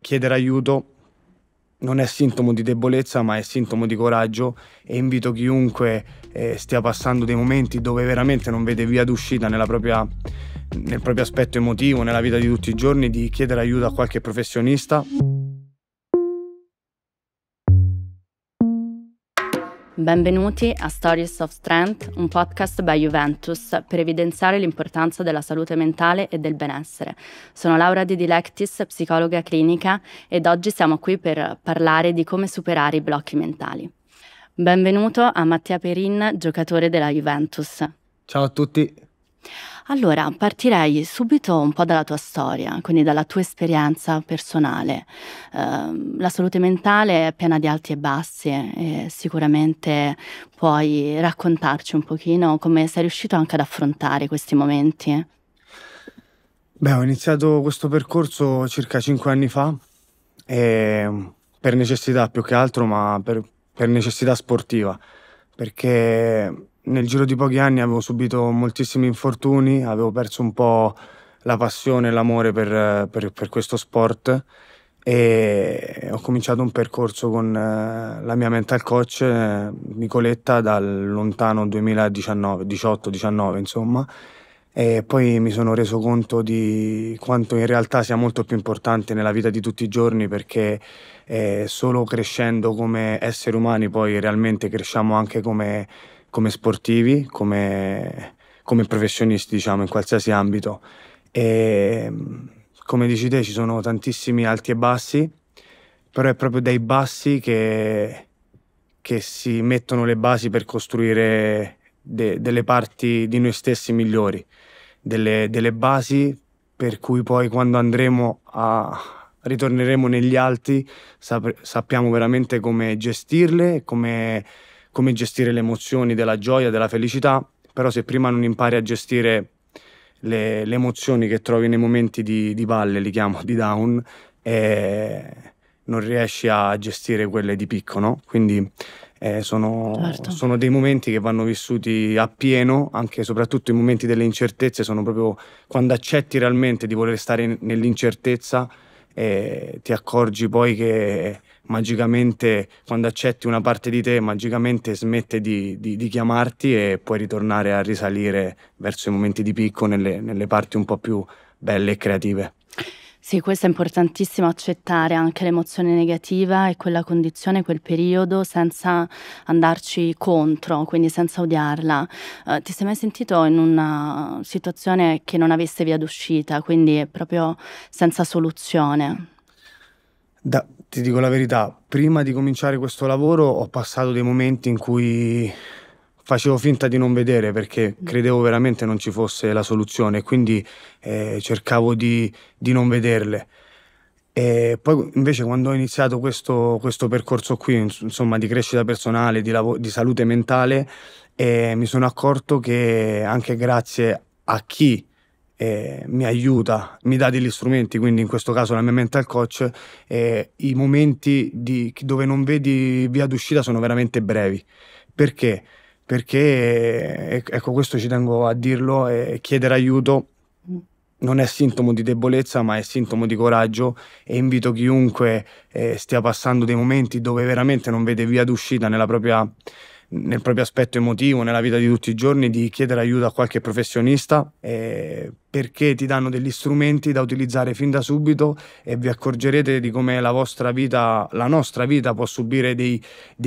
chiedere aiuto non è sintomo di debolezza, ma è sintomo di coraggio, e invito chiunque stia passando dei momenti dove veramente non vede via d'uscita nel proprio aspetto emotivo, nella vita di tutti i giorni, di chiedere aiuto a qualche professionista. Benvenuti a Stories of Strength, un podcast by Juventus per evidenziare l'importanza della salute mentale e del benessere. Sono Laura De Dilectis, psicologa clinica, ed oggi siamo qui per parlare di come superare i blocchi mentali. Benvenuto a Mattia Perin, giocatore della Juventus. Ciao a tutti. Allora, partirei subito un po' dalla tua storia, quindi dalla tua esperienza personale. La salute mentale è piena di alti e bassi e sicuramente puoi raccontarci un pochino come sei riuscito anche ad affrontare questi momenti. Beh, ho iniziato questo percorso circa 5 anni fa, per necessità più che altro, ma per necessità sportiva, perché nel giro di pochi anni avevo subito moltissimi infortuni, avevo perso un po' la passione e l'amore per questo sport, e ho cominciato un percorso con la mia mental coach Nicoletta dal lontano 2019, 18-19 insomma, e poi mi sono reso conto di quanto in realtà sia molto più importante nella vita di tutti i giorni, perché solo crescendo come esseri umani poi realmente cresciamo anche come sportivi, come professionisti, diciamo, in qualsiasi ambito. E come dici te, ci sono tantissimi alti e bassi, però è proprio dai bassi che si mettono le basi per costruire delle parti di noi stessi migliori, delle basi per cui poi quando ritorneremo negli alti sappiamo veramente come gestirle, come gestire le emozioni della gioia, della felicità. Però se prima non impari a gestire le emozioni che trovi nei momenti di valle, li chiamo, di down, non riesci a gestire quelle di picco, no? Quindi Certo. sono dei momenti che vanno vissuti appieno, anche e soprattutto i momenti delle incertezze sono proprio quando accetti realmente di voler stare nell'incertezza, e ti accorgi poi che magicamente, quando accetti una parte di te, magicamente smette di chiamarti e puoi ritornare a risalire verso i momenti di picco nelle parti un po' più belle e creative. Sì, questo è importantissimo, accettare anche l'emozione negativa e quella condizione, quel periodo, senza andarci contro, quindi senza odiarla. Ti sei mai sentito in una situazione che non avesse via d'uscita, quindi proprio senza soluzione? Ti dico la verità, prima di cominciare questo lavoro ho passato dei momenti in cui facevo finta di non vedere, perché credevo veramente non ci fosse la soluzione, quindi cercavo di non vederle. E poi invece quando ho iniziato questo percorso qui, insomma, di crescita personale, di salute mentale, mi sono accorto che anche grazie a chi mi aiuta, mi dà degli strumenti, quindi in questo caso la mia mental coach, i momenti dove non vedi via d'uscita sono veramente brevi. Perché? Perché, ecco, questo ci tengo a dirlo, chiedere aiuto non è sintomo di debolezza, ma è sintomo di coraggio, e invito chiunque stia passando dei momenti dove veramente non vede via d'uscita nel proprio aspetto emotivo, nella vita di tutti i giorni, di chiedere aiuto a qualche professionista, perché ti danno degli strumenti da utilizzare fin da subito, e vi accorgerete di come la vostra vita, la nostra vita, può subire dei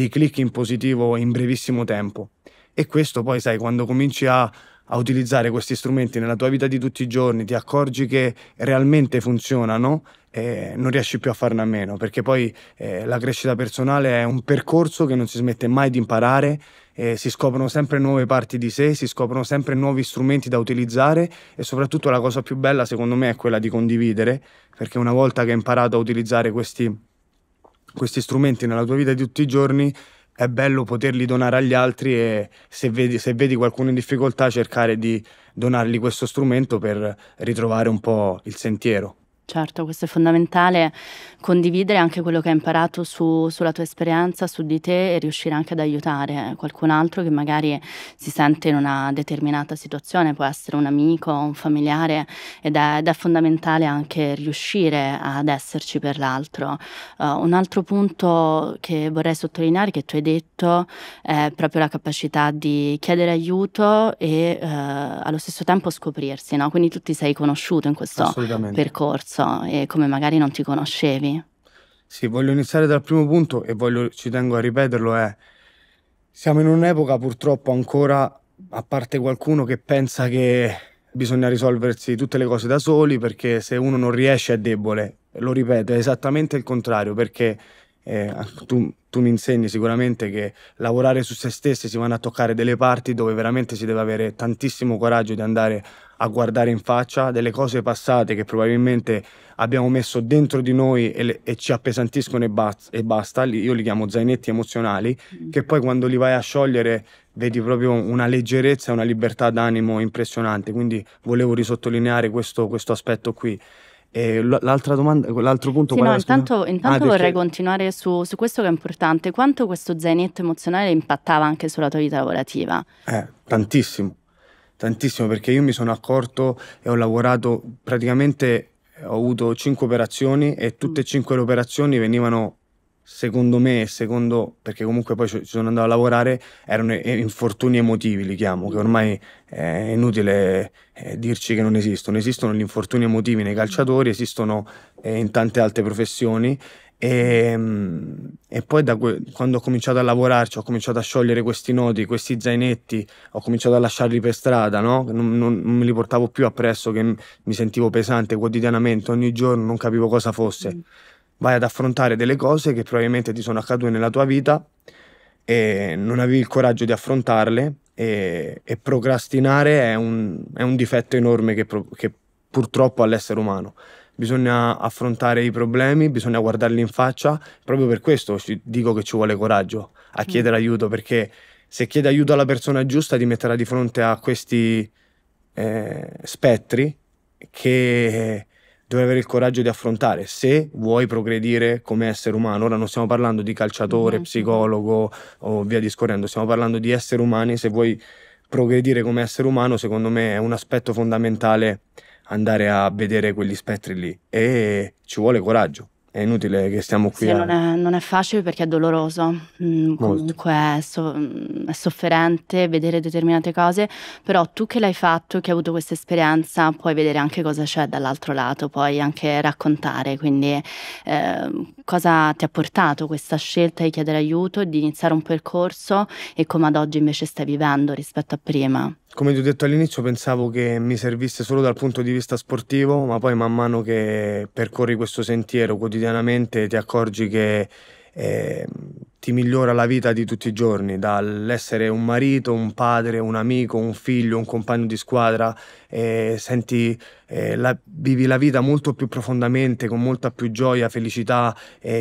click in positivo in brevissimo tempo. E questo poi, sai, quando cominci a utilizzare questi strumenti nella tua vita di tutti i giorni, ti accorgi che realmente funzionano, non riesci più a farne a meno, perché poi la crescita personale è un percorso che non si smette mai di imparare, si scoprono sempre nuove parti di sé, si scoprono sempre nuovi strumenti da utilizzare, e soprattutto la cosa più bella secondo me è quella di condividere, perché una volta che hai imparato a utilizzare questi strumenti nella tua vita di tutti i giorni, è bello poterli donare agli altri, e se vedi qualcuno in difficoltà, cercare di donargli questo strumento per ritrovare un po' il sentiero. Certo, questo è fondamentale condividere anche quello che hai imparato sulla tua esperienza, su di te, e riuscire anche ad aiutare qualcun altro che magari si sente in una determinata situazione, può essere un amico, un familiare, ed è fondamentale anche riuscire ad esserci per l'altro. Un altro punto che vorrei sottolineare, che tu hai detto, è proprio la capacità di chiedere aiuto e allo stesso tempo scoprirsi, no? Quindi tu ti sei conosciuto in questo percorso e come magari non ti conoscevi. Sì, voglio iniziare dal primo punto e ci tengo a ripeterlo, siamo in un'epoca purtroppo ancora, a parte qualcuno che pensa che bisogna risolversi tutte le cose da soli, perché se uno non riesce è debole. Lo ripeto, è esattamente il contrario, perché tu mi insegni sicuramente che lavorare su se stessi si vanno a toccare delle parti dove veramente si deve avere tantissimo coraggio di andare a guardare in faccia delle cose passate che probabilmente abbiamo messo dentro di noi e ci appesantiscono e basta. Io li chiamo zainetti emozionali, che poi quando li vai a sciogliere vedi proprio una leggerezza e una libertà d'animo impressionante. Quindi volevo risottolineare questo aspetto qui. E l'altra domanda, l'altro punto, sì, qual no, era, intanto vorrei continuare su questo che è importante. Quanto questo zainetto emozionale impattava anche sulla tua vita lavorativa? Tantissimo, tantissimo, perché io mi sono accorto e ho lavorato praticamente, ho avuto 5 operazioni e tutte e 5 le operazioni venivano, secondo me, perché comunque poi ci sono andato a lavorare, erano infortuni emotivi, li chiamo, che ormai è inutile dirci che non esistono gli infortuni emotivi nei calciatori, esistono in tante altre professioni. E poi quando ho cominciato a lavorarci, ho cominciato a sciogliere questi nodi, questi zainetti, ho cominciato a lasciarli per strada, no? Non me li portavo più appresso, che mi sentivo pesante quotidianamente, ogni giorno, non capivo cosa fosse. Vai ad affrontare delle cose che probabilmente ti sono accadute nella tua vita e non avevi il coraggio di affrontarle, e procrastinare è un difetto enorme che purtroppo ha l'essere umano. Bisogna affrontare i problemi, bisogna guardarli in faccia. Proprio per questo dico che ci vuole coraggio a chiedere aiuto, perché se chiedi aiuto alla persona giusta ti metterà di fronte a questi spettri che devi avere il coraggio di affrontare se vuoi progredire come essere umano. Ora non stiamo parlando di calciatore, psicologo o via discorrendo, stiamo parlando di esseri umani. Se vuoi progredire come essere umano, secondo me è un aspetto fondamentale andare a vedere quegli spettri lì, e ci vuole coraggio. È inutile che stiamo qui Sì, non è facile perché è doloroso, comunque è sofferente vedere determinate cose, però tu che l'hai fatto, che hai avuto questa esperienza, puoi vedere anche cosa c'è dall'altro lato, puoi anche raccontare, quindi cosa ti ha portato questa scelta di chiedere aiuto, di iniziare un percorso, e come ad oggi invece stai vivendo rispetto a prima. Come ti ho detto all'inizio, pensavo che mi servisse solo dal punto di vista sportivo, ma poi man mano che percorri questo sentiero quotidianamente ti accorgi che ti migliora la vita di tutti i giorni, dall'essere un marito, un padre, un amico, un figlio, un compagno di squadra, vivi la vita molto più profondamente, con molta più gioia, felicità,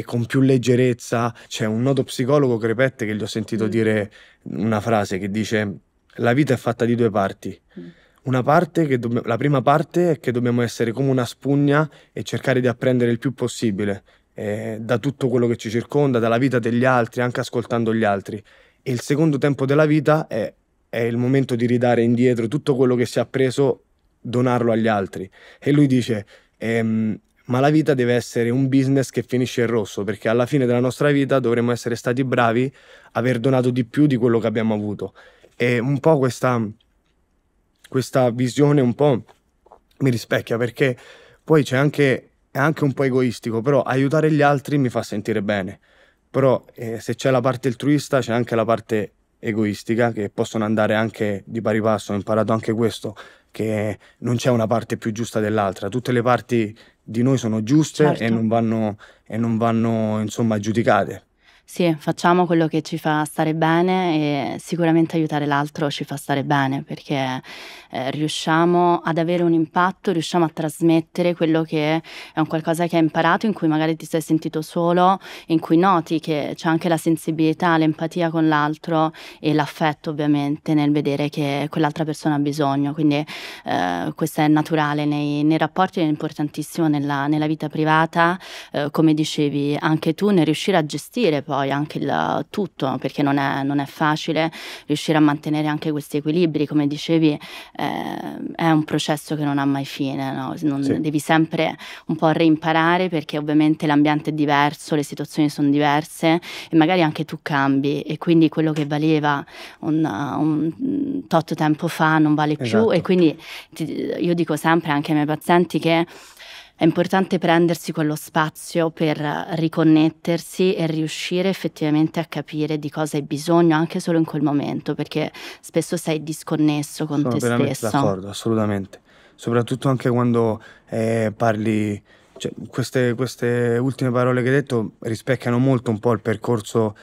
con più leggerezza. C'è un noto psicologo che ripete, che gli ho sentito dire una frase che dice: la vita è fatta di 2 parti. La prima parte è che dobbiamo essere come una spugna e cercare di apprendere il più possibile da tutto quello che ci circonda, dalla vita degli altri, anche ascoltando gli altri. E il secondo tempo della vita è il momento di ridare indietro tutto quello che si è appreso, donarlo agli altri. E lui dice: ma la vita deve essere un business che finisce in rosso, perché alla fine della nostra vita dovremmo essere stati bravi, aver donato di più di quello che abbiamo avuto. E un po' questa visione un po' mi rispecchia, perché poi è anche un po' egoistico, però aiutare gli altri mi fa sentire bene. Però se c'è la parte altruista c'è anche la parte egoistica, che possono andare anche di pari passo. Ho imparato anche questo, che non c'è una parte più giusta dell'altra, tutte le parti di noi sono giuste, certo, e non vanno insomma giudicate. Sì, facciamo quello che ci fa stare bene e sicuramente aiutare l'altro ci fa stare bene perché riusciamo ad avere un impatto, riusciamo a trasmettere quello che è un qualcosa che hai imparato, in cui magari ti sei sentito solo, in cui noti che c'è anche la sensibilità, l'empatia con l'altro e l'affetto ovviamente nel vedere che quell'altra persona ha bisogno. Quindi questo è naturale nei rapporti, è importantissimo nella vita privata, come dicevi anche tu, nel riuscire a gestire poi anche il tutto, perché non è facile riuscire a mantenere anche questi equilibri, come dicevi, è un processo che non ha mai fine, no? Sì. Devi sempre un po' reimparare perché ovviamente l'ambiente è diverso, le situazioni sono diverse e magari anche tu cambi e quindi quello che valeva un tot tempo fa non vale più. Esatto. E quindi io dico sempre anche ai miei pazienti che è importante prendersi quello spazio per riconnettersi e riuscire effettivamente a capire di cosa hai bisogno anche solo in quel momento, perché spesso sei disconnesso con Sono te veramente stesso. d'accordo, assolutamente. Soprattutto anche quando parli, cioè, queste ultime parole che hai detto rispecchiano molto un po' il percorso,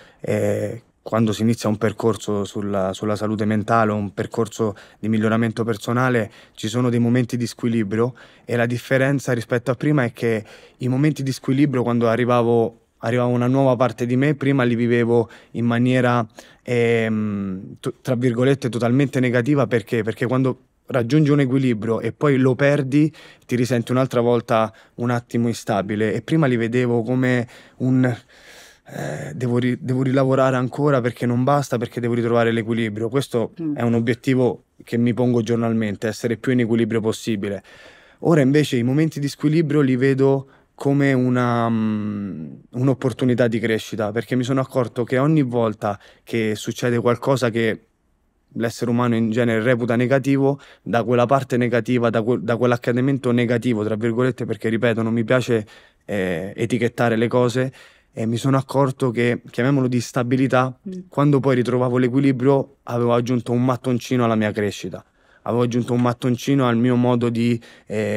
quando si inizia un percorso sulla salute mentale, un percorso di miglioramento personale, ci sono dei momenti di squilibrio e la differenza rispetto a prima è che i momenti di squilibrio quando arrivava una nuova parte di me, prima li vivevo in maniera tra virgolette totalmente negativa. Perché quando raggiungi un equilibrio e poi lo perdi ti risenti un'altra volta un attimo instabile e prima li vedevo come un devo rilavorare ancora perché non basta, perché devo ritrovare l'equilibrio. Questo è un obiettivo che mi pongo giornalmente, essere più in equilibrio possibile. Ora invece i momenti di squilibrio li vedo come un'opportunità di crescita, perché mi sono accorto che ogni volta che succede qualcosa che l'essere umano in genere reputa negativo, da quella parte negativa, da quell'accadimento negativo, tra virgolette, perché ripeto, non mi piace etichettare le cose, e mi sono accorto che, chiamiamolo di stabilità, quando poi ritrovavo l'equilibrio avevo aggiunto un mattoncino alla mia crescita. Avevo aggiunto un mattoncino al mio modo di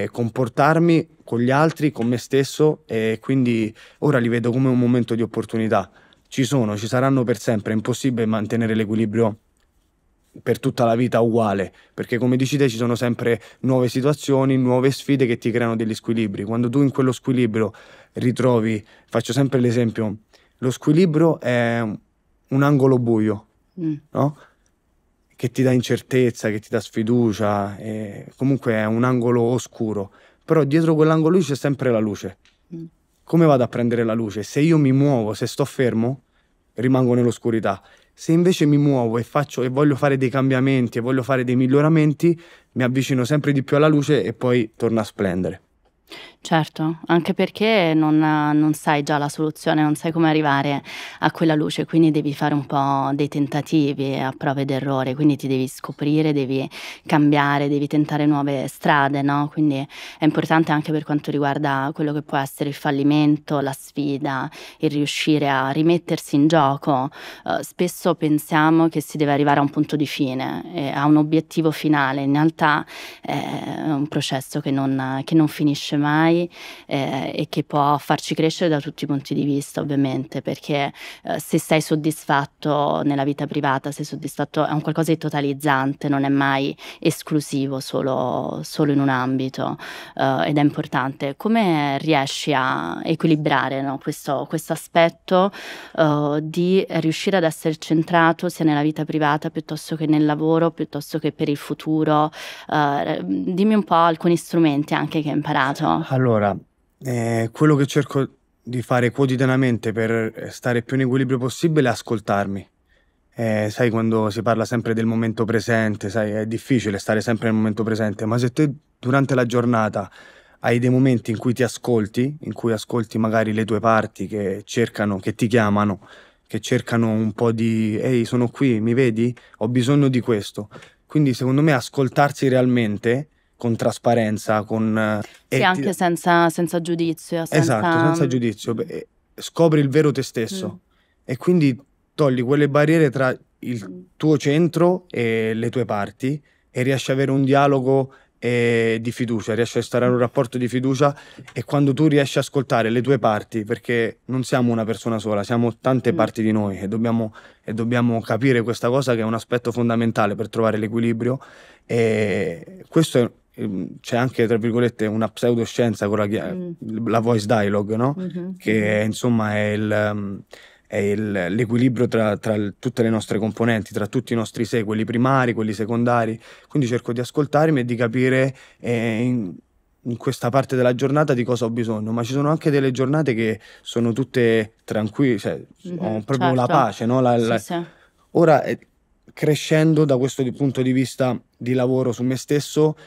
comportarmi con gli altri, con me stesso, e quindi ora li vedo come un momento di opportunità. Ci saranno per sempre, è impossibile mantenere l'equilibrio per tutta la vita uguale, perché come dici te ci sono sempre nuove situazioni, nuove sfide che ti creano degli squilibri. Quando tu in quello squilibrio ritrovi, faccio sempre l'esempio, lo squilibrio è un angolo buio, no? Che ti dà incertezza, che ti dà sfiducia, comunque è un angolo oscuro, però dietro quell'angolo lì c'è sempre la luce. Come vado a prendere la luce? Se io mi muovo, se sto fermo, rimango nell'oscurità. Se invece mi muovo e voglio fare dei cambiamenti e voglio fare dei miglioramenti, mi avvicino sempre di più alla luce e poi torno a splendere. Certo, anche perché non sai già la soluzione, non sai come arrivare a quella luce, quindi devi fare un po' dei tentativi a prova ed errore, quindi ti devi scoprire, devi cambiare, devi tentare nuove strade, no? Quindi è importante anche per quanto riguarda quello che può essere il fallimento, la sfida, il riuscire a rimettersi in gioco. Spesso pensiamo che si deve arrivare a un punto di fine, a un obiettivo finale, in realtà è un processo che non finisce mai e che può farci crescere da tutti i punti di vista, ovviamente, perché se sei soddisfatto nella vita privata, sei soddisfatto, è un qualcosa di totalizzante, non è mai esclusivo solo in un ambito, ed è importante. Come riesci a equilibrare, no, questo aspetto di riuscire ad essere centrato sia nella vita privata piuttosto che nel lavoro, piuttosto che per il futuro? Dimmi un po' alcuni strumenti anche che hai imparato. Allora, quello che cerco di fare quotidianamente per stare più in equilibrio possibile è ascoltarmi. Sai, quando si parla sempre del momento presente, sai, è difficile stare sempre nel momento presente, ma se te durante la giornata hai dei momenti in cui ti ascolti, in cui ascolti magari le tue parti che ti chiamano, che cercano un po' di «Ehi, sono qui, mi vedi? Ho bisogno di questo». Quindi secondo me ascoltarsi realmente, con trasparenza, Sì, anche senza giudizio, Esatto, senza giudizio. Scopri il vero te stesso e quindi togli quelle barriere tra il tuo centro e le tue parti e riesci ad avere un dialogo e di fiducia, riesci a instaurare un rapporto di fiducia, e quando tu riesci a ascoltare le tue parti, perché non siamo una persona sola, siamo tante parti di noi, e dobbiamo capire questa cosa, che è un aspetto fondamentale per trovare l'equilibrio. E questo c'è anche, tra virgolette, una pseudoscienza con la voice dialogue, no? Che insomma è l'equilibrio tra tutte le nostre componenti, tra tutti i nostri sé, quelli primari, quelli secondari. Quindi cerco di ascoltarmi e di capire in questa parte della giornata di cosa ho bisogno, ma ci sono anche delle giornate che sono tutte tranquille, cioè ho proprio la certo. pace, no? Sì. Ora, crescendo da questo punto di vista di lavoro su me stesso,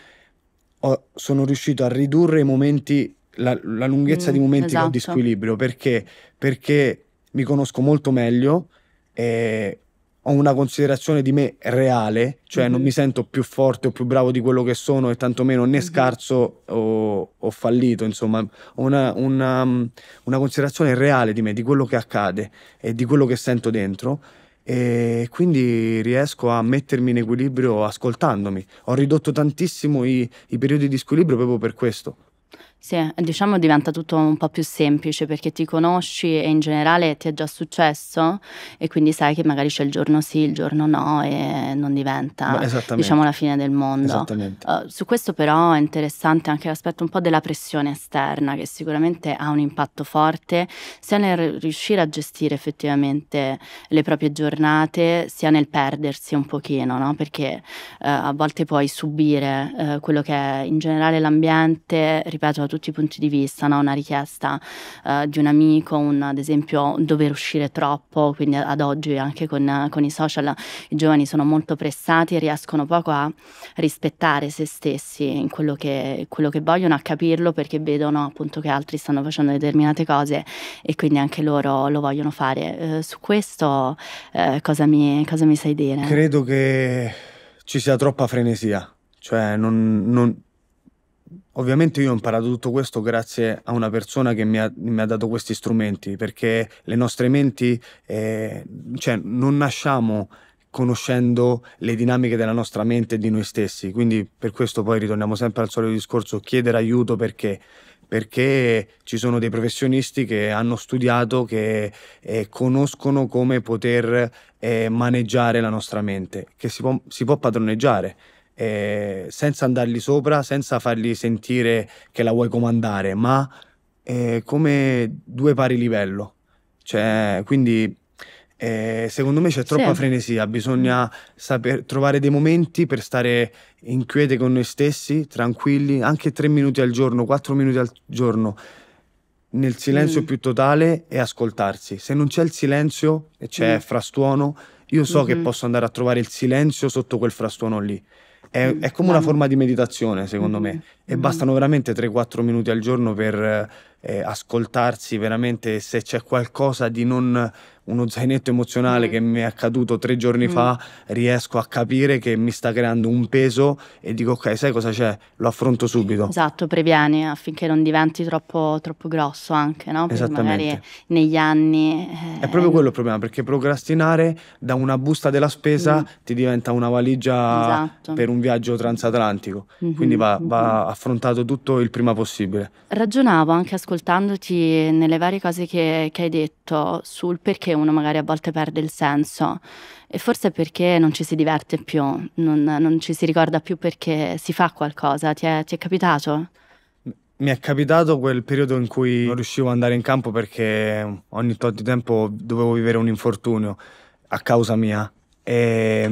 sono riuscito a ridurre i momenti, la lunghezza di momenti che ho di esatto. squilibrio, perché mi conosco molto meglio, e ho una considerazione di me reale, cioè non mi sento più forte o più bravo di quello che sono, e tantomeno né scarso o fallito, insomma, ho una considerazione reale di me, di quello che accade e di quello che sento dentro, e quindi riesco a mettermi in equilibrio ascoltandomi. Ho ridotto tantissimo i periodi di squilibrio proprio per questo. Sì, diciamo diventa tutto un po' più semplice perché ti conosci e in generale ti è già successo e quindi sai che magari c'è il giorno sì, il giorno no e non diventa, diciamo, la fine del mondo. Esattamente. Su questo però è interessante anche l'aspetto un po' della pressione esterna, che sicuramente ha un impatto forte sia nel riuscire a gestire effettivamente le proprie giornate, sia nel perdersi un pochino, no? Perché a volte puoi subire quello che è in generale l'ambiente, ripeto, da tutti i punti di vista, no? Una richiesta di un amico, ad esempio dover uscire troppo, quindi ad oggi anche con i social i giovani sono molto pressati e riescono poco a rispettare se stessi in quello che vogliono, a capirlo perché vedono appunto che altri stanno facendo determinate cose e quindi anche loro lo vogliono fare. Su questo cosa mi sai dire? Credo che ci sia troppa frenesia, cioè ovviamente io ho imparato tutto questo grazie a una persona che mi ha dato questi strumenti, perché le nostre menti, cioè non nasciamo conoscendo le dinamiche della nostra mente e di noi stessi, quindi per questo poi ritorniamo sempre al solito discorso, chiedere aiuto, perché ci sono dei professionisti che hanno studiato, che conoscono come poter maneggiare la nostra mente, che si può padroneggiare, senza andargli sopra, senza fargli sentire che la vuoi comandare, ma come due pari livello. Cioè, quindi secondo me c'è troppa frenesia, bisogna saper trovare dei momenti per stare in quiete con noi stessi, tranquilli, anche 3 minuti al giorno, 4 minuti al giorno, nel silenzio più totale, e ascoltarsi. Se non c'è il silenzio e c'è frastuono, io so che posso andare a trovare il silenzio sotto quel frastuono lì. È come una forma di meditazione, secondo me, e bastano veramente 3-4 minuti al giorno per ascoltarsi veramente. Se c'è qualcosa di uno zainetto emozionale che mi è accaduto 3 giorni fa, riesco a capire che mi sta creando un peso e dico ok, sai cosa c'è? Lo affronto subito. Esatto, previeni affinché non diventi troppo grosso anche, no? Perché magari negli anni... È proprio quello il problema, perché procrastinare da una busta della spesa ti diventa una valigia per un viaggio transatlantico, quindi va affrontato tutto il prima possibile. Ragionavo anche ascoltandoti nelle varie cose che hai detto sul perché uno magari a volte perde il senso, e forse perché non ci si diverte più, non ci si ricorda più perché si fa qualcosa. Ti è capitato? Mi è capitato quel periodo in cui non riuscivo ad andare in campo perché ogni tot di tempo dovevo vivere un infortunio a causa mia, e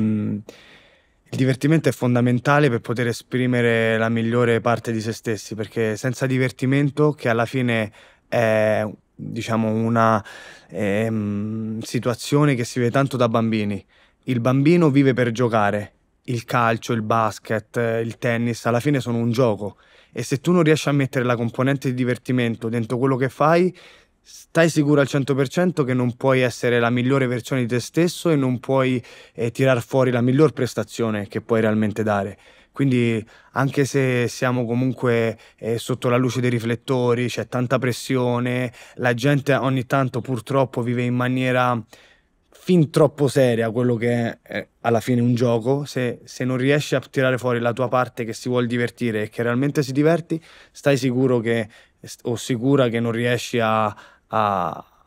il divertimento è fondamentale per poter esprimere la migliore parte di se stessi, perché senza divertimento, che alla fine è, diciamo, una situazione che si vede tanto da bambini. Il bambino vive per giocare, il calcio, il basket, il tennis, alla fine sono un gioco, e se tu non riesci a mettere la componente di divertimento dentro quello che fai, stai sicuro al 100% che non puoi essere la migliore versione di te stesso e non puoi tirar fuori la miglior prestazione che puoi realmente dare. Quindi anche se siamo comunque sotto la luce dei riflettori, c'è tanta pressione, la gente ogni tanto purtroppo vive in maniera fin troppo seria quello che è alla fine un gioco. Se non riesci a tirare fuori la tua parte che si vuol divertire e che realmente si diverti, stai sicuro o sicura che non riesci a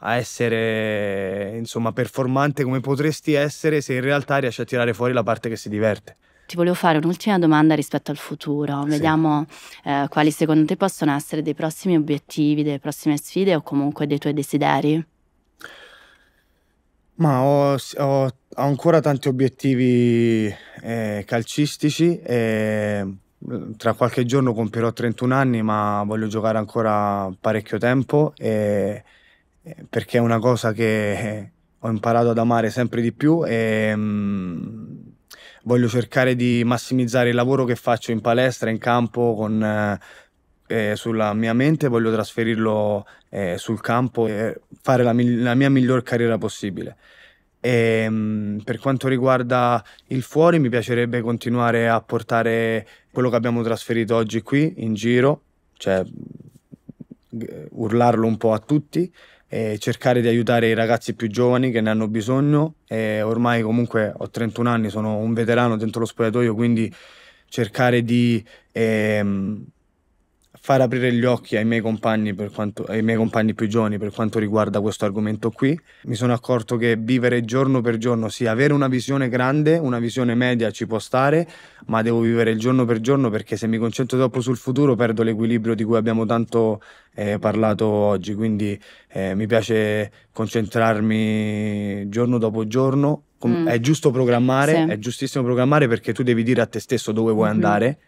essere, insomma, performante come potresti essere se in realtà riesci a tirare fuori la parte che si diverte. Ti volevo fare un'ultima domanda rispetto al futuro. Sì. Vediamo quali secondo te possono essere dei prossimi obiettivi, delle prossime sfide o comunque dei tuoi desideri? Ma ho ancora tanti obiettivi calcistici. Tra qualche giorno compierò 31 anni, ma voglio giocare ancora parecchio tempo, perché è una cosa che ho imparato ad amare sempre di più, e voglio cercare di massimizzare il lavoro che faccio in palestra, in campo, sulla mia mente. Voglio trasferirlo sul campo e fare la mia miglior carriera possibile. Per quanto riguarda il fuori, mi piacerebbe continuare a portare quello che abbiamo trasferito oggi qui in giro, cioè urlarlo un po' a tutti e cercare di aiutare i ragazzi più giovani che ne hanno bisogno. Ormai comunque ho 31 anni, sono un veterano dentro lo spogliatoio, quindi cercare di far aprire gli occhi ai miei compagni più giovani per quanto riguarda questo argomento qui. Mi sono accorto che vivere giorno per giorno, sì, avere una visione grande, una visione media ci può stare, ma devo vivere il giorno per giorno, perché se mi concentro troppo sul futuro perdo l'equilibrio di cui abbiamo tanto parlato oggi. Quindi mi piace concentrarmi giorno dopo giorno. È giusto programmare, Sì. È giustissimo programmare, perché tu devi dire a te stesso dove vuoi andare,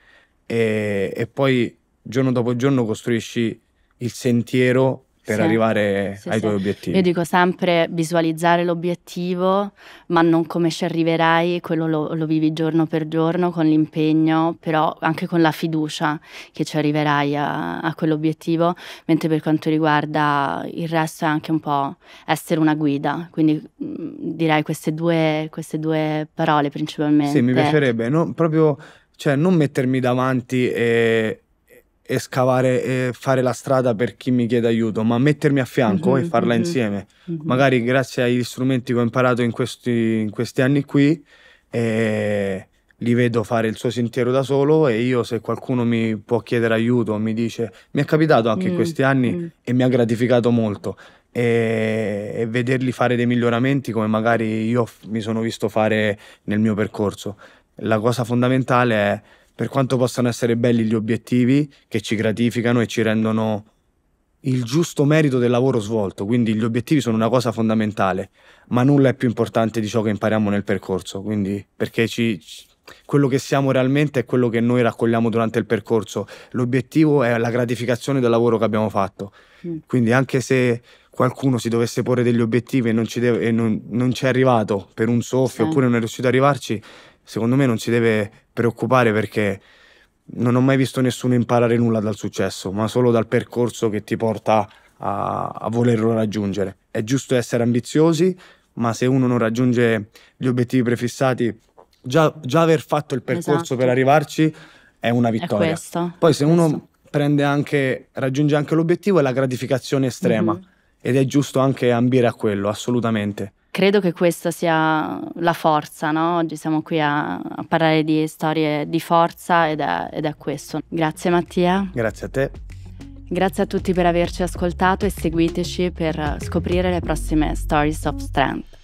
e poi giorno dopo giorno costruisci il sentiero per arrivare ai tuoi obiettivi. Io dico sempre visualizzare l'obiettivo, ma non come ci arriverai, quello lo vivi giorno per giorno con l'impegno, però anche con la fiducia che ci arriverai a quell'obiettivo, mentre per quanto riguarda il resto è anche un po' essere una guida, quindi direi queste due parole principalmente. Sì, mi piacerebbe proprio, cioè, non mettermi davanti e scavare e fare la strada per chi mi chiede aiuto, ma mettermi a fianco e farla insieme. Magari grazie agli strumenti che ho imparato in questi anni qui, li vedo fare il suo sentiero da solo, e io, se qualcuno mi può chiedere aiuto, mi dice, mi è capitato anche in questi anni e mi ha gratificato molto, e vederli fare dei miglioramenti come magari io mi sono visto fare nel mio percorso. La cosa fondamentale è, per quanto possano essere belli gli obiettivi che ci gratificano e ci rendono il giusto merito del lavoro svolto, quindi gli obiettivi sono una cosa fondamentale, ma nulla è più importante di ciò che impariamo nel percorso, quindi, perché quello che siamo realmente è quello che noi raccogliamo durante il percorso. L'obiettivo è la gratificazione del lavoro che abbiamo fatto. Quindi anche se qualcuno si dovesse porre degli obiettivi e non ci è arrivato per un soffio, oppure non è riuscito ad arrivarci, secondo me non si deve preoccupare, perché non ho mai visto nessuno imparare nulla dal successo, ma solo dal percorso che ti porta a volerlo raggiungere. È giusto essere ambiziosi, ma se uno non raggiunge gli obiettivi prefissati, già aver fatto il percorso per arrivarci è una vittoria. Poi se uno raggiunge anche l'obiettivo, è la gratificazione estrema, ed è giusto anche ambire a quello, assolutamente. Credo che questa sia la forza, no? Oggi siamo qui a parlare di storie di forza, ed è questo. Grazie Mattia. Grazie a te. Grazie a tutti per averci ascoltato, e seguiteci per scoprire le prossime Stories of Strength.